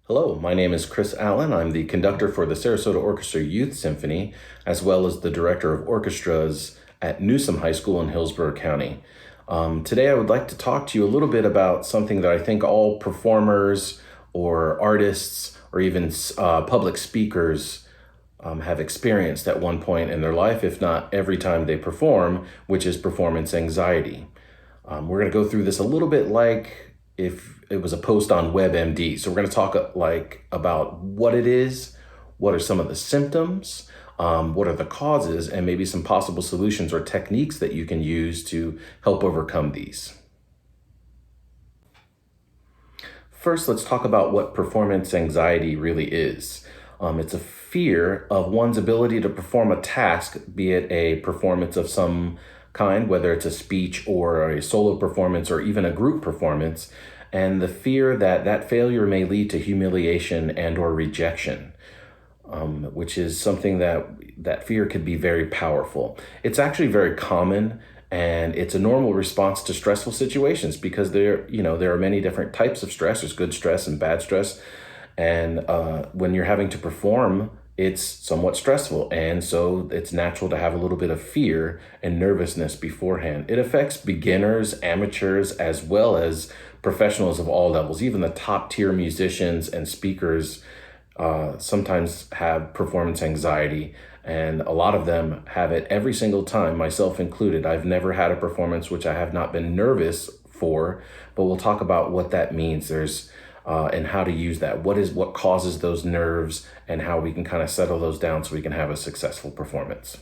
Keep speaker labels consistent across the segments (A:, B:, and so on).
A: Hello, my name is Chris Allen. I'm the conductor for the Sarasota Orchestra Youth Symphony, as well as the director of orchestras at Newsom High School in Hillsborough County. Today, I would like to talk to you a little bit about something that I think all performers or artists or even public speakers have experienced at one point in their life, if not every time they perform, which is performance anxiety. We're going to go through this a little bit like if it was a post on WebMD. So we're going to talk about what it is, what are some of the symptoms, what are the causes, and maybe some possible solutions or techniques that you can use to help overcome these. First, let's talk about what performance anxiety really is. It's a fear of one's ability to perform a task, be it a performance of some kind, whether it's a speech or a solo performance or even a group performance, and the fear that that failure may lead to humiliation and or rejection, which is something that fear could be very powerful. It's actually very common, and it's a normal response to stressful situations because there are many different types of stress. There's good stress and bad stress, and when you're having to perform, it's somewhat stressful. And so it's natural to have a little bit of fear and nervousness beforehand. It affects beginners, amateurs, as well as professionals of all levels. Even the top tier musicians and speakers sometimes have performance anxiety. And a lot of them have it every single time, myself included. I've never had a performance which I have not been nervous for, but we'll talk about what that means. And how to use that. What causes those nerves and how we can kind of settle those down so we can have a successful performance.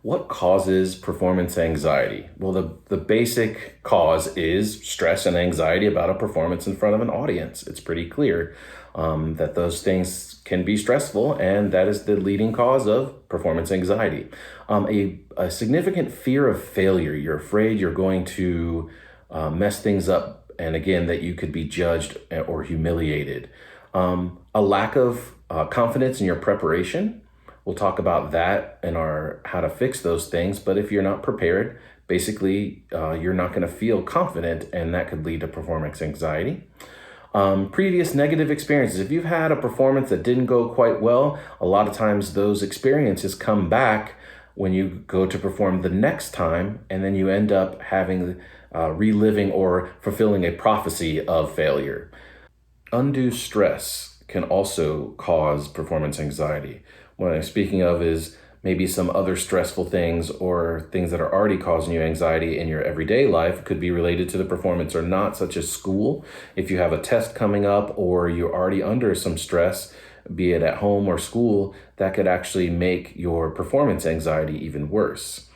A: What causes performance anxiety? Well, the basic cause is stress and anxiety about a performance in front of an audience. It's pretty clear that those things can be stressful, and that is the leading cause of performance anxiety. A significant fear of failure. You're afraid you're going to mess things up, and again, that you could be judged or humiliated. A lack of confidence in your preparation. We'll talk about that and how to fix those things. But if you're not prepared, basically, you're not going to feel confident, and that could lead to performance anxiety. Previous negative experiences. If you've had a performance that didn't go quite well, a lot of times those experiences come back when you go to perform the next time, and then you end up having reliving or fulfilling a prophecy of failure. Undue stress can also cause performance anxiety. What I'm speaking of is maybe some other stressful things or things that are already causing you anxiety in your everyday life could be related to the performance or not, such as school. If you have a test coming up or you're already under some stress, be it at home or school, that could actually make your performance anxiety even worse.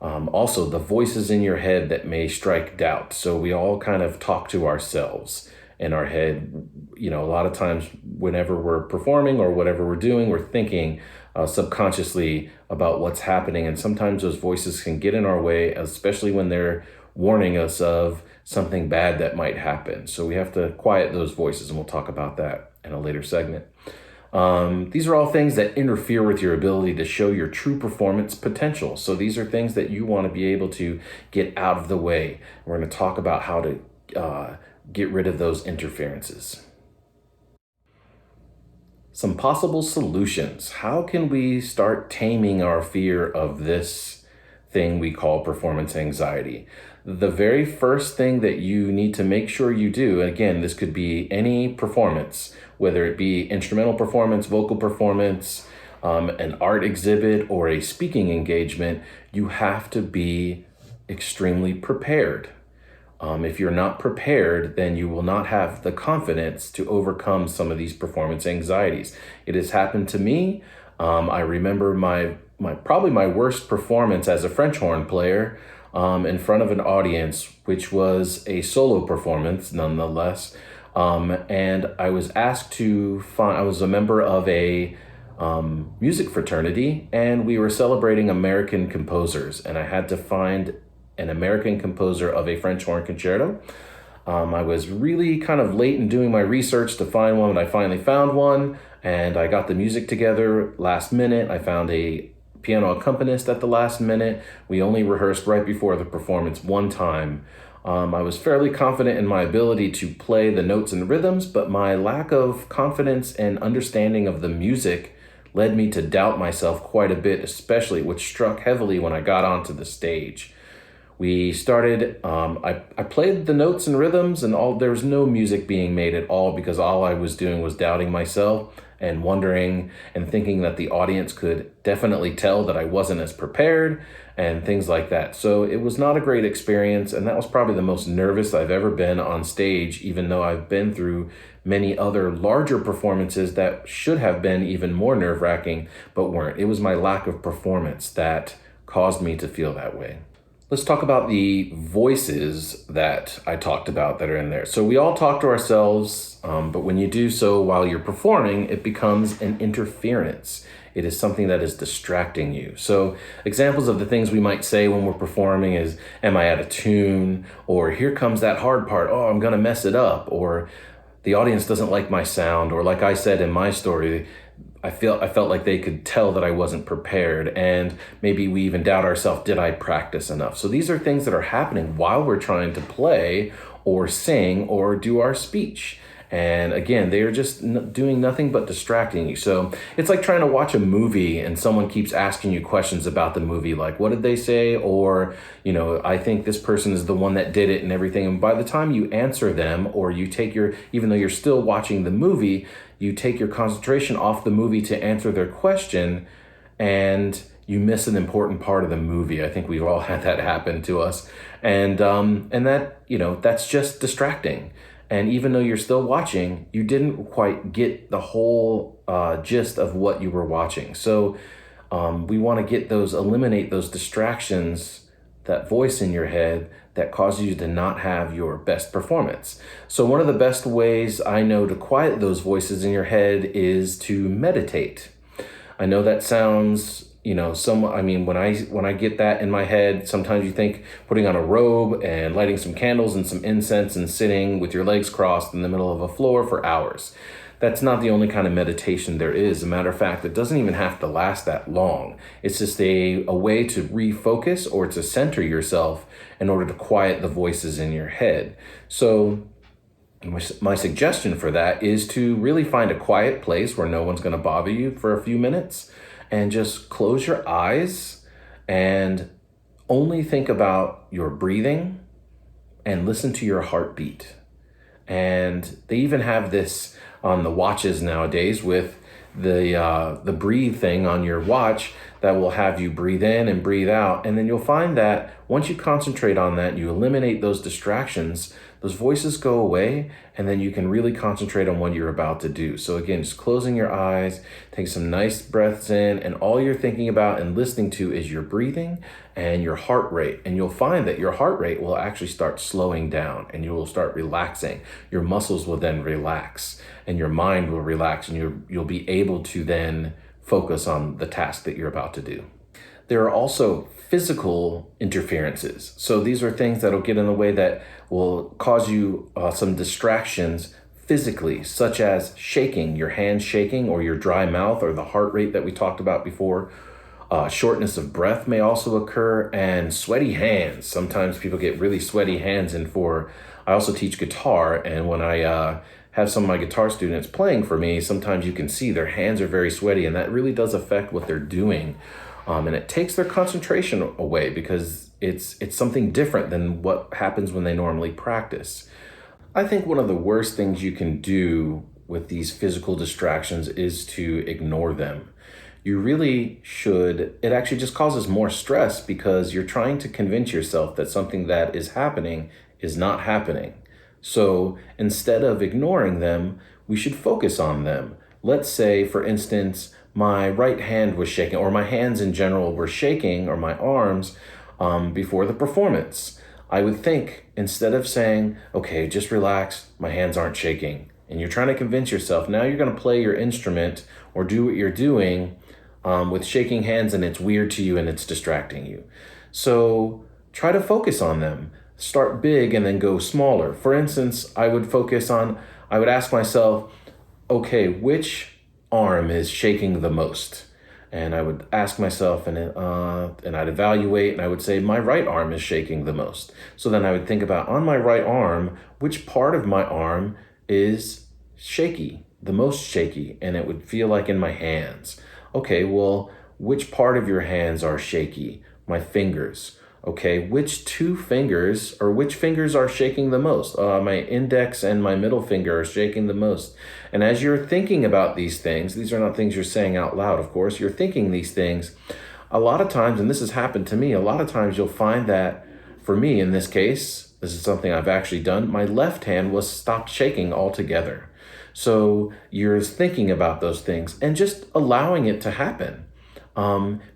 A: Also, the voices in your head that may strike doubt. So we all kind of talk to ourselves in our head. A lot of times whenever we're performing or whatever we're doing, we're thinking subconsciously about what's happening. And sometimes those voices can get in our way, especially when they're warning us of something bad that might happen. So we have to quiet those voices, and we'll talk about that in a later segment. These are all things that interfere with your ability to show your true performance potential. So these are things that you want to be able to get out of the way. We're going to talk about how to get rid of those interferences. Some possible solutions. How can we start taming our fear of this thing we call performance anxiety? The very first thing that you need to make sure you do, and again, this could be any performance, whether it be instrumental performance, vocal performance, an art exhibit, or a speaking engagement, you have to be extremely prepared. If you're not prepared, then you will not have the confidence to overcome some of these performance anxieties. It has happened to me. I remember probably my worst performance as a French horn player in front of an audience, which was a solo performance nonetheless. And I was asked I was a member of a music fraternity, and we were celebrating American composers, and I had to find an American composer of a French horn concerto. I was really kind of late in doing my research to find one, but I finally found one, and I got the music together last minute. I found a piano accompanist at the last minute. We only rehearsed right before the performance one time. I was fairly confident in my ability to play the notes and rhythms, but my lack of confidence and understanding of the music led me to doubt myself quite a bit, especially which struck heavily when I got onto the stage. We started, I played the notes and rhythms and there was no music being made at all because all I was doing was doubting myself and wondering and thinking that the audience could definitely tell that I wasn't as prepared and things like that. So it was not a great experience, and that was probably the most nervous I've ever been on stage, even though I've been through many other larger performances that should have been even more nerve-wracking, but weren't. It was my lack of performance that caused me to feel that way. Let's talk about the voices that I talked about that are in there. So we all talk to ourselves, but when you do so while you're performing, it becomes an interference. It is something that is distracting you. So examples of the things we might say when we're performing is, am I out of tune? Or here comes that hard part. Oh, I'm gonna mess it up. Or the audience doesn't like my sound. Or like I said in my story, I felt like they could tell that I wasn't prepared, and maybe we even doubt ourselves, did I practice enough? So these are things that are happening while we're trying to play or sing or do our speech. And again, they are just doing nothing but distracting you. So it's like trying to watch a movie and someone keeps asking you questions about the movie, like, what did they say? Or, I think this person is the one that did it and everything. And by the time you answer them, or you take even though you're still watching the movie, you take your concentration off the movie to answer their question, and you miss an important part of the movie. I think we've all had that happen to us. And that, that's just distracting. And even though you're still watching, you didn't quite get the whole gist of what you were watching. So we want to eliminate those distractions, that voice in your head that causes you to not have your best performance. So one of the best ways I know to quiet those voices in your head is to meditate. I know that sounds, when I get that in my head, sometimes you think putting on a robe and lighting some candles and some incense and sitting with your legs crossed in the middle of a floor for hours. That's not the only kind of meditation there is. As a matter of fact, it doesn't even have to last that long. It's just a way to refocus or to center yourself in order to quiet the voices in your head. So my suggestion for that is to really find a quiet place where no one's going to bother you for a few minutes, and just close your eyes and only think about your breathing and listen to your heartbeat. And they even have this on the watches nowadays with the breathe thing on your watch that will have you breathe in and breathe out. And then you'll find that once you concentrate on that, you eliminate those distractions, those voices go away, and then you can really concentrate on what you're about to do. So again, just closing your eyes, take some nice breaths in, and all you're thinking about and listening to is your breathing and your heart rate. And you'll find that your heart rate will actually start slowing down, and you will start relaxing. Your muscles will then relax, and your mind will relax, and you'll be able to then focus on the task that you're about to do. There are also physical interferences. So these are things that'll get in the way that will cause you some distractions physically, such as shaking, your hands shaking, or your dry mouth, or the heart rate that we talked about before. Shortness of breath may also occur, and sweaty hands. Sometimes people get really sweaty hands. I also teach guitar, and when I have some of my guitar students playing for me, sometimes you can see their hands are very sweaty, and that really does affect what they're doing. And it takes their concentration away because it's something different than what happens when they normally practice. I think one of the worst things you can do with these physical distractions is to ignore them. You really should. It actually just causes more stress because you're trying to convince yourself that something that is happening is not happening. So instead of ignoring them, we should focus on them. Let's say, for instance, my right hand was shaking, or my hands in general were shaking, or my arms before the performance. I would think, instead of saying, okay, just relax, my hands aren't shaking, and you're trying to convince yourself, now you're going to play your instrument or do what you're doing with shaking hands, and it's weird to you and it's distracting you. So try to focus on them. Start big and then go smaller. For instance, I would ask myself, okay, which arm is shaking the most? And I would ask myself, and I'd evaluate, and I would say my right arm is shaking the most. So then I would think about, on my right arm, which part of my arm is shaky, the most shaky, and it would feel like in my hands. Okay, well, which part of your hands are shaky? My fingers. Okay, which two fingers, or which fingers are shaking the most? My index and my middle finger are shaking the most. And as you're thinking about these things, these are not things you're saying out loud, of course, you're thinking these things. A lot of times, and this has happened to me, a lot of times you'll find that, for me in this case, this is something I've actually done, my left hand was stopped shaking altogether. So you're thinking about those things and just allowing it to happen.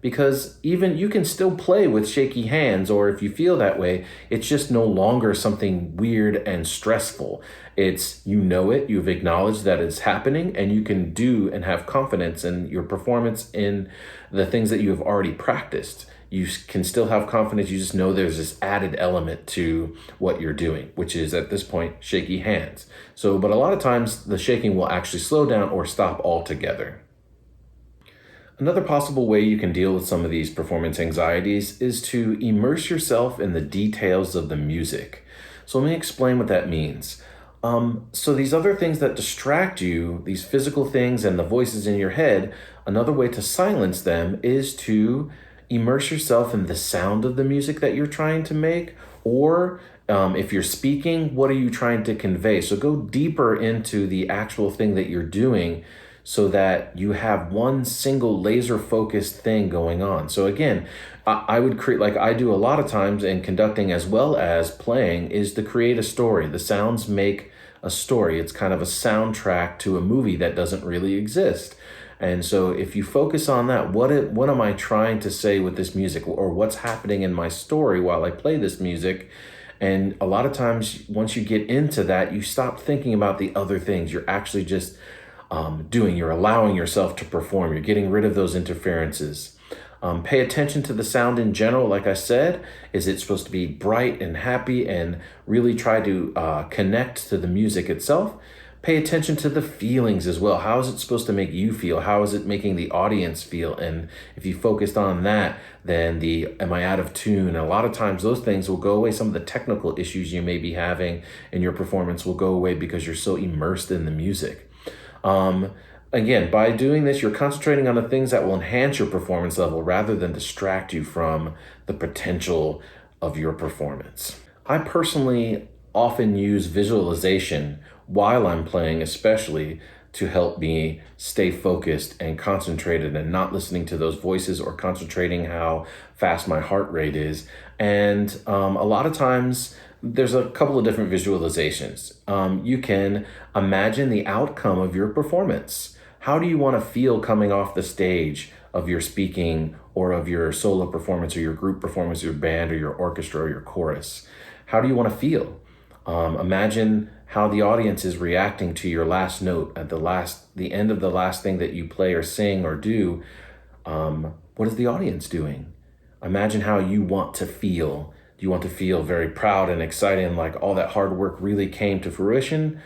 A: Because even you can still play with shaky hands, or if you feel that way, it's just no longer something weird and stressful. It's, you know it, you've acknowledged that it's happening, and you can do and have confidence in your performance in the things that you have already practiced. You can still have confidence, you just know there's this added element to what you're doing, which is at this point, shaky hands. So, but a lot of times the shaking will actually slow down or stop altogether. Another possible way you can deal with some of these performance anxieties is to immerse yourself in the details of the music. So let me explain what that means. So these other things that distract you, these physical things and the voices in your head, another way to silence them is to immerse yourself in the sound of the music that you're trying to make, or if you're speaking, what are you trying to convey? So go deeper into the actual thing that you're doing, so that you have one single laser focused thing going on. So again, I would create, like I do a lot of times in conducting as well as playing, is to create a story. The sounds make a story. It's kind of a soundtrack to a movie that doesn't really exist. And so if you focus on that, what am I trying to say with this music, or what's happening in my story while I play this music? And a lot of times, once you get into that, you stop thinking about the other things. You're actually just you're allowing yourself to perform. You're getting rid of those interferences. Pay attention to the sound in general. Like I said, is it supposed to be bright and happy, and really try to connect to the music itself? Pay attention to the feelings as well. How is it supposed to make you feel? How is it making the audience feel? And if you focused on that, then am I out of tune? And a lot of times those things will go away. Some of the technical issues you may be having in your performance will go away because you're so immersed in the music. Again, by doing this, you're concentrating on the things that will enhance your performance level rather than distract you from the potential of your performance. I personally often use visualization while I'm playing, especially to help me stay focused and concentrated and not listening to those voices or concentrating how fast my heart rate is. And a lot of times, there's a couple of different visualizations. You can imagine the outcome of your performance. How do you want to feel coming off the stage of your speaking, or of your solo performance, or your group performance, your band, or your orchestra, or your chorus? How do you want to feel? Imagine how the audience is reacting to your last note at the end of the last thing that you play or sing or do. What is the audience doing? Imagine how you want to feel. Do you want to feel very proud and excited, and like all that hard work really came to fruition?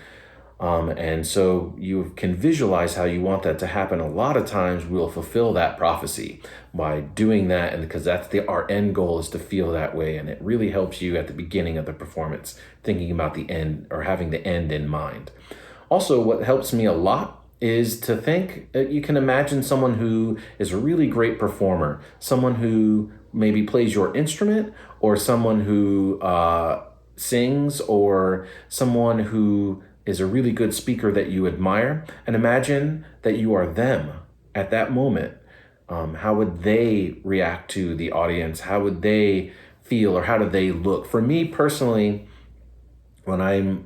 A: And so you can visualize how you want that to happen. A lot of times we'll fulfill that prophecy by doing that, and because our end goal is to feel that way, and it really helps you at the beginning of the performance, thinking about the end, or having the end in mind. Also, what helps me a lot is to think, you can imagine someone who is a really great performer, someone who maybe plays your instrument, or someone who sings, or someone who is a really good speaker that you admire, and imagine that you are them at that moment. How would they react to the audience? How would they feel, or how do they look? For me personally, when I'm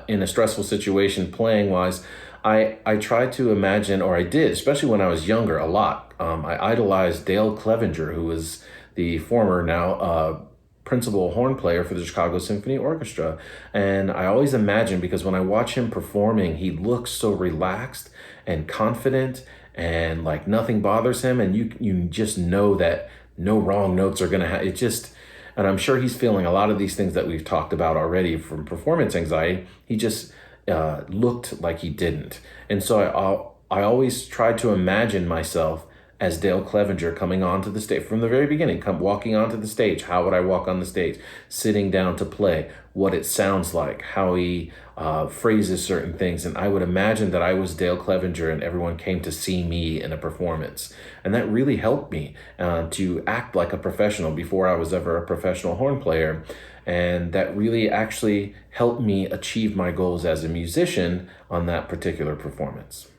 A: in a stressful situation playing wise, I try to imagine, or I did, especially when I was younger, a lot. I idolized Dale Clevenger, who was the former, now principal horn player for the Chicago Symphony Orchestra. And I always imagine, because when I watch him performing, he looks so relaxed and confident, and like nothing bothers him. And you just know that no wrong notes are gonna it just, and I'm sure he's feeling a lot of these things that we've talked about already from performance anxiety. He just looked like he didn't. And so I always tried to imagine myself as Dale Clevenger coming onto the stage from the very beginning, walking onto the stage. How would I walk on the stage? Sitting down to play, what it sounds like, how he phrases certain things. And I would imagine that I was Dale Clevenger and everyone came to see me in a performance. And that really helped me to act like a professional before I was ever a professional horn player. And that really actually helped me achieve my goals as a musician on that particular performance.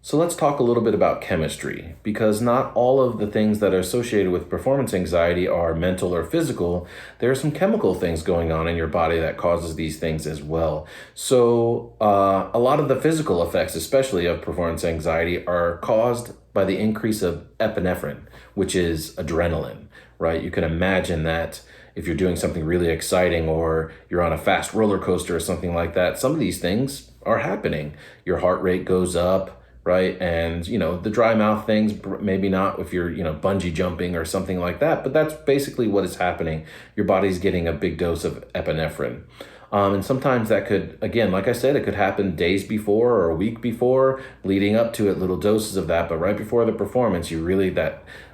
A: So let's talk a little bit about chemistry, because not all of the things that are associated with performance anxiety are mental or physical. There are some chemical things going on in your body that causes these things as well. So a lot of the physical effects, especially of performance anxiety, are caused by the increase of epinephrine, which is adrenaline, right? You can imagine that if you're doing something really exciting or you're on a fast roller coaster or something like that, some of these things are happening. Your heart rate goes up, right? And, the dry mouth things, maybe not if you're, bungee jumping or something like that, but that's basically what is happening. Your body's getting a big dose of epinephrine. And sometimes that could, again, like I said, it could happen days before or a week before, leading up to it, little doses of that. But right before the performance, you really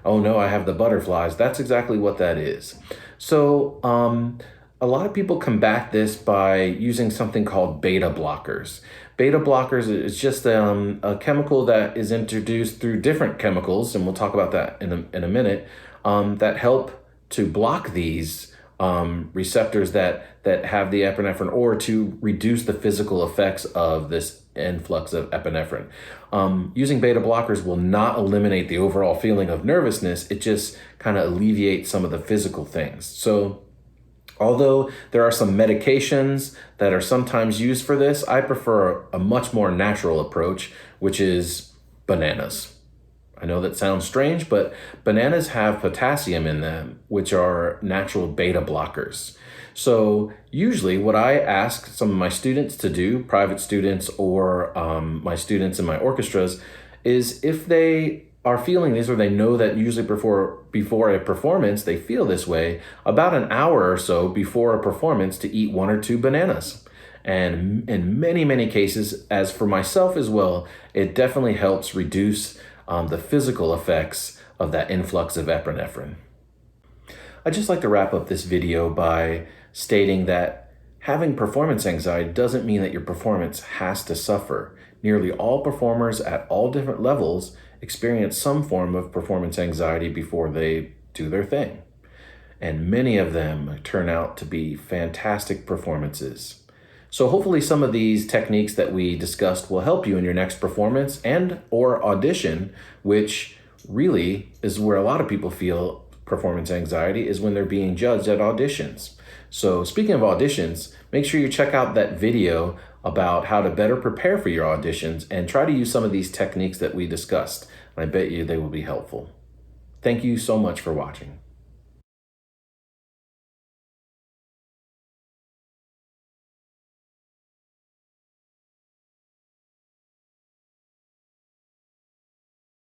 A: oh no, I have the butterflies. That's exactly what that is. So a lot of people combat this by using something called beta blockers. Beta blockers is just a chemical that is introduced through different chemicals, and we'll talk about that in a minute, that help to block these receptors that have the epinephrine, or to reduce the physical effects of this influx of epinephrine. Using beta blockers will not eliminate the overall feeling of nervousness. It just kind of alleviates some of the physical things. So although there are some medications that are sometimes used for this, I prefer a much more natural approach, which is bananas. I know that sounds strange, but bananas have potassium in them, which are natural beta blockers. So usually what I ask some of my students to do, private students or my students in my orchestras, is if they are feeling these, or they know that usually before a performance they feel this way, about an hour or so before a performance, to eat 1 or 2 bananas. And in many cases, as for myself as well, it definitely helps reduce the physical effects of that influx of epinephrine. I'd just like to wrap up this video by stating that having performance anxiety doesn't mean that your performance has to suffer. Nearly all performers at all different levels experience some form of performance anxiety before they do their thing. And many of them turn out to be fantastic performances. So hopefully some of these techniques that we discussed will help you in your next performance and or audition, which really is where a lot of people feel performance anxiety, is when they're being judged at auditions. So speaking of auditions, make sure you check out that video about how to better prepare for your auditions and try to use some of these techniques that we discussed. And I bet you they will be helpful. Thank you so much for watching.